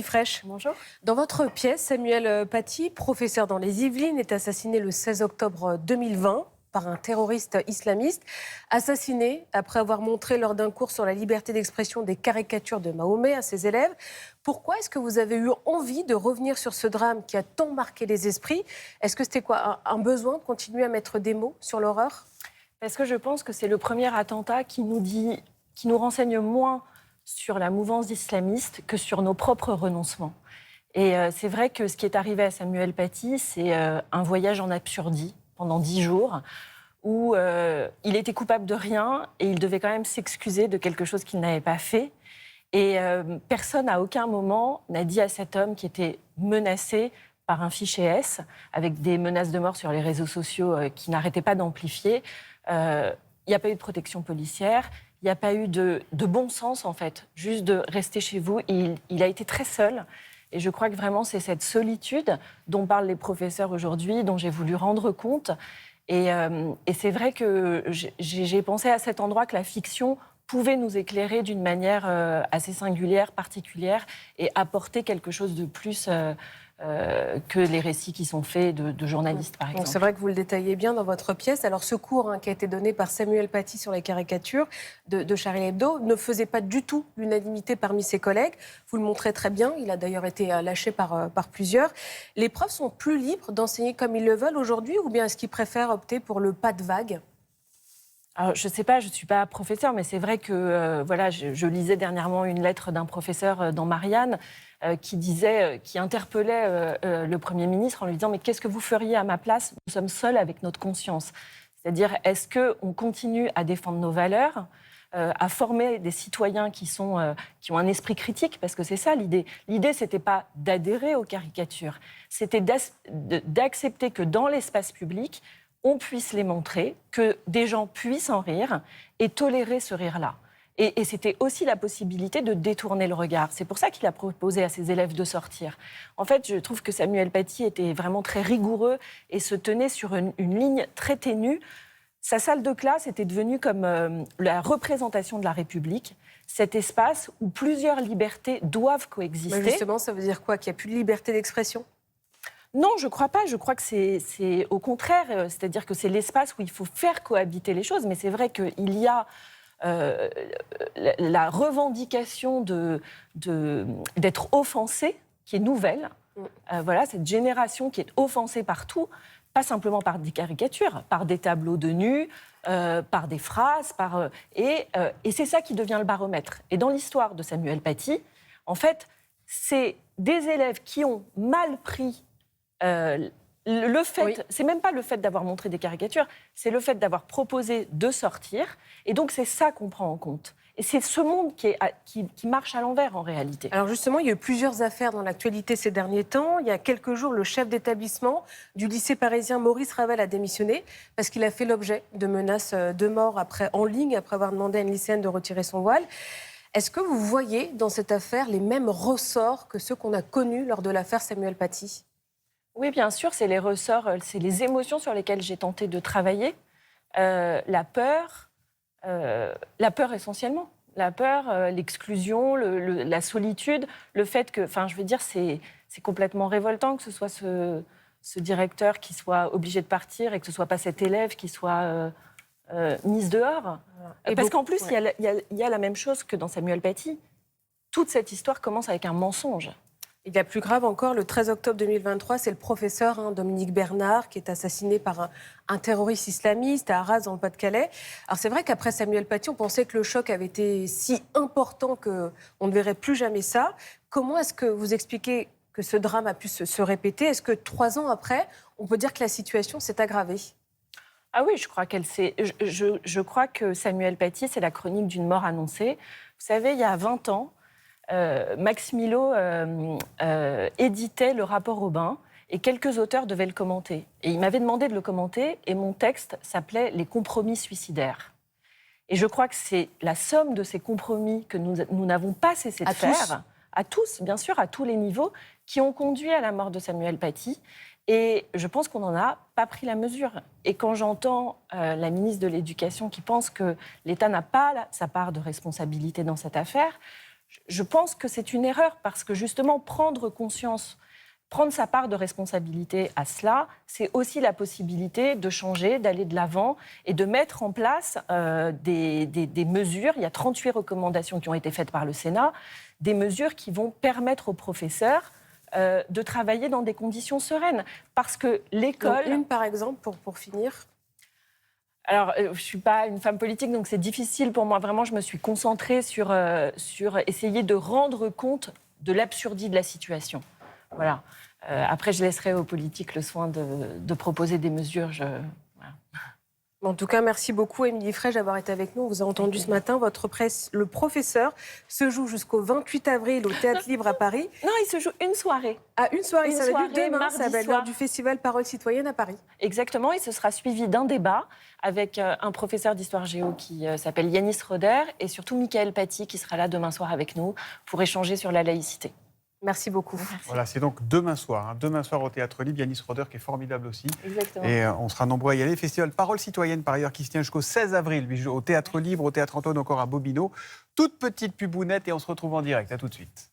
Fraîche. Bonjour. Dans votre pièce, Samuel Paty, professeur dans les Yvelines, est assassiné le 16 octobre 2020 par un terroriste islamiste. Assassiné après avoir montré lors d'un cours sur la liberté d'expression des caricatures de Mahomet à ses élèves. Pourquoi est-ce que vous avez eu envie de revenir sur ce drame qui a tant marqué les esprits? Est-ce que c'était quoi, un besoin de continuer à mettre des mots sur l'horreur? Parce que je pense que c'est le premier attentat qui nous renseigne moins sur la mouvance islamiste que sur nos propres renoncements. Et c'est vrai que ce qui est arrivé à Samuel Paty, c'est un voyage en absurdie pendant 10 jours où il était coupable de rien et il devait quand même s'excuser de quelque chose qu'il n'avait pas fait. Et personne à aucun moment n'a dit à cet homme qui était menacé par un fichier S, avec des menaces de mort sur les réseaux sociaux qui n'arrêtaient pas d'amplifier. Il n'y a pas eu de protection policière, il n'y a pas eu de bon sens, en fait, juste de rester chez vous. Il a été très seul. Et je crois que vraiment, c'est cette solitude dont parlent les professeurs aujourd'hui, dont j'ai voulu rendre compte. Et c'est vrai que j'ai pensé à cet endroit que la fiction pouvait nous éclairer d'une manière assez singulière, particulière, et apporter quelque chose de plus que les récits qui sont faits de journalistes, par exemple. C'est vrai que vous le détaillez bien dans votre pièce. Alors, ce cours qui a été donné par Samuel Paty sur les caricatures de Charlie Hebdo ne faisait pas du tout l'unanimité parmi ses collègues. Vous le montrez très bien. Il a d'ailleurs été lâché par plusieurs. Les profs sont plus libres d'enseigner comme ils le veulent aujourd'hui, ou bien est-ce qu'ils préfèrent opter pour le pas de vague? Alors, je ne sais pas, je ne suis pas professeure, mais c'est vrai que je lisais dernièrement une lettre d'un professeur dans Marianne qui interpellait le Premier ministre en lui disant « Mais qu'est-ce que vous feriez à ma place? Nous sommes seuls avec notre conscience. » C'est-à-dire, est-ce qu'on continue à défendre nos valeurs, à former des citoyens qui ont un esprit critique? Parce que c'est ça l'idée. L'idée, ce n'était pas d'adhérer aux caricatures, c'était d'accepter que dans l'espace public, on puisse les montrer, que des gens puissent en rire et tolérer ce rire-là. Et c'était aussi la possibilité de détourner le regard. C'est pour ça qu'il a proposé à ses élèves de sortir. En fait, je trouve que Samuel Paty était vraiment très rigoureux et se tenait sur une ligne très ténue. Sa salle de classe était devenue comme la représentation de la République, cet espace où plusieurs libertés doivent coexister. Mais justement, ça veut dire quoi? Qu'il n'y a plus de liberté d'expression? Non, je ne crois pas. Je crois que c'est au contraire. C'est-à-dire que c'est l'espace où il faut faire cohabiter les choses. Mais c'est vrai qu'il y a la revendication d'être offensé, qui est nouvelle. Voilà, cette génération qui est offensée par tout, pas simplement par des caricatures, par des tableaux de nus, par des phrases. Et c'est ça qui devient le baromètre. Et dans l'histoire de Samuel Paty, en fait, c'est des élèves qui ont mal pris le fait, oui. C'est même pas le fait d'avoir montré des caricatures, c'est le fait d'avoir proposé de sortir. Et donc, c'est ça qu'on prend en compte. Et c'est ce monde qui marche à l'envers, en réalité. Alors justement, il y a eu plusieurs affaires dans l'actualité ces derniers temps. Il y a quelques jours, le chef d'établissement du lycée parisien Maurice Ravel a démissionné parce qu'il a fait l'objet de menaces de mort en ligne, après avoir demandé à une lycéenne de retirer son voile. Est-ce que vous voyez dans cette affaire les mêmes ressorts que ceux qu'on a connus lors de l'affaire Samuel Paty? Oui, bien sûr, c'est les ressorts, c'est les émotions sur lesquelles j'ai tenté de travailler. La peur essentiellement. La peur, l'exclusion, la solitude, le fait que, enfin, je veux dire, c'est complètement révoltant que ce soit ce directeur qui soit obligé de partir et que ce ne soit pas cet élève qui soit mise dehors. Parce qu'en plus, il y a la même chose que dans Samuel Paty. Toute cette histoire commence avec un mensonge. Il y a plus grave encore, le 13 octobre 2023, c'est le professeur Dominique Bernard qui est assassiné par un terroriste islamiste à Arras, dans le Pas-de-Calais. Alors c'est vrai qu'après Samuel Paty, on pensait que le choc avait été si important qu'on ne verrait plus jamais ça. Comment est-ce que vous expliquez que ce drame a pu se répéter? Est-ce que 3 ans après, on peut dire que la situation s'est aggravée? Ah oui, je crois que Samuel Paty, c'est la chronique d'une mort annoncée. Vous savez, il y a 20 ans, Max Milo éditait le rapport Aubin et quelques auteurs devaient le commenter. Et il m'avait demandé de le commenter et mon texte s'appelait « Les compromis suicidaires ». Et je crois que c'est la somme de ces compromis que nous n'avons pas cessé de faire, à tous, bien sûr, à tous les niveaux, qui ont conduit à la mort de Samuel Paty. Et je pense qu'on n'en a pas pris la mesure. Et quand j'entends la ministre de l'Éducation qui pense que l'État n'a pas sa part de responsabilité dans cette affaire, Je pense que c'est une erreur parce que justement prendre conscience, prendre sa part de responsabilité à cela, c'est aussi la possibilité de changer, d'aller de l'avant et de mettre en place des mesures. Il y a 38 recommandations qui ont été faites par le Sénat, des mesures qui vont permettre aux professeurs de travailler dans des conditions sereines. Parce que l'école... Donc, une par exemple, pour finir. Alors, je ne suis pas une femme politique, donc c'est difficile pour moi. Vraiment, je me suis concentrée sur essayer de rendre compte de l'absurdité de la situation. Voilà. Après, je laisserai aux politiques le soin de proposer des mesures. Voilà. En tout cas, merci beaucoup, Émilie Frege, d'avoir été avec nous. On vous a entendu ce matin. Le professeur se joue jusqu'au 28 avril au Théâtre Libre à Paris. Non, il se joue une soirée. Ah, une soirée, ça va soirée, durer demain, ça va être lors soir. du festival Parole citoyenne à Paris. Exactement, et ce sera suivi d'un débat avec un professeur d'histoire géo qui s'appelle Yanis Roder et surtout Michael Paty qui sera là demain soir avec nous pour échanger sur la laïcité. Merci beaucoup. Merci. Voilà, c'est donc demain soir au Théâtre Libre. Yanis Roder qui est formidable aussi. Exactement. Et on sera nombreux à y aller. Festival Parole citoyenne par ailleurs qui se tient jusqu'au 16 avril, lui, au Théâtre Libre, au Théâtre Antoine, encore à Bobino. Toute petite pubounette et on se retrouve en direct. À tout de suite.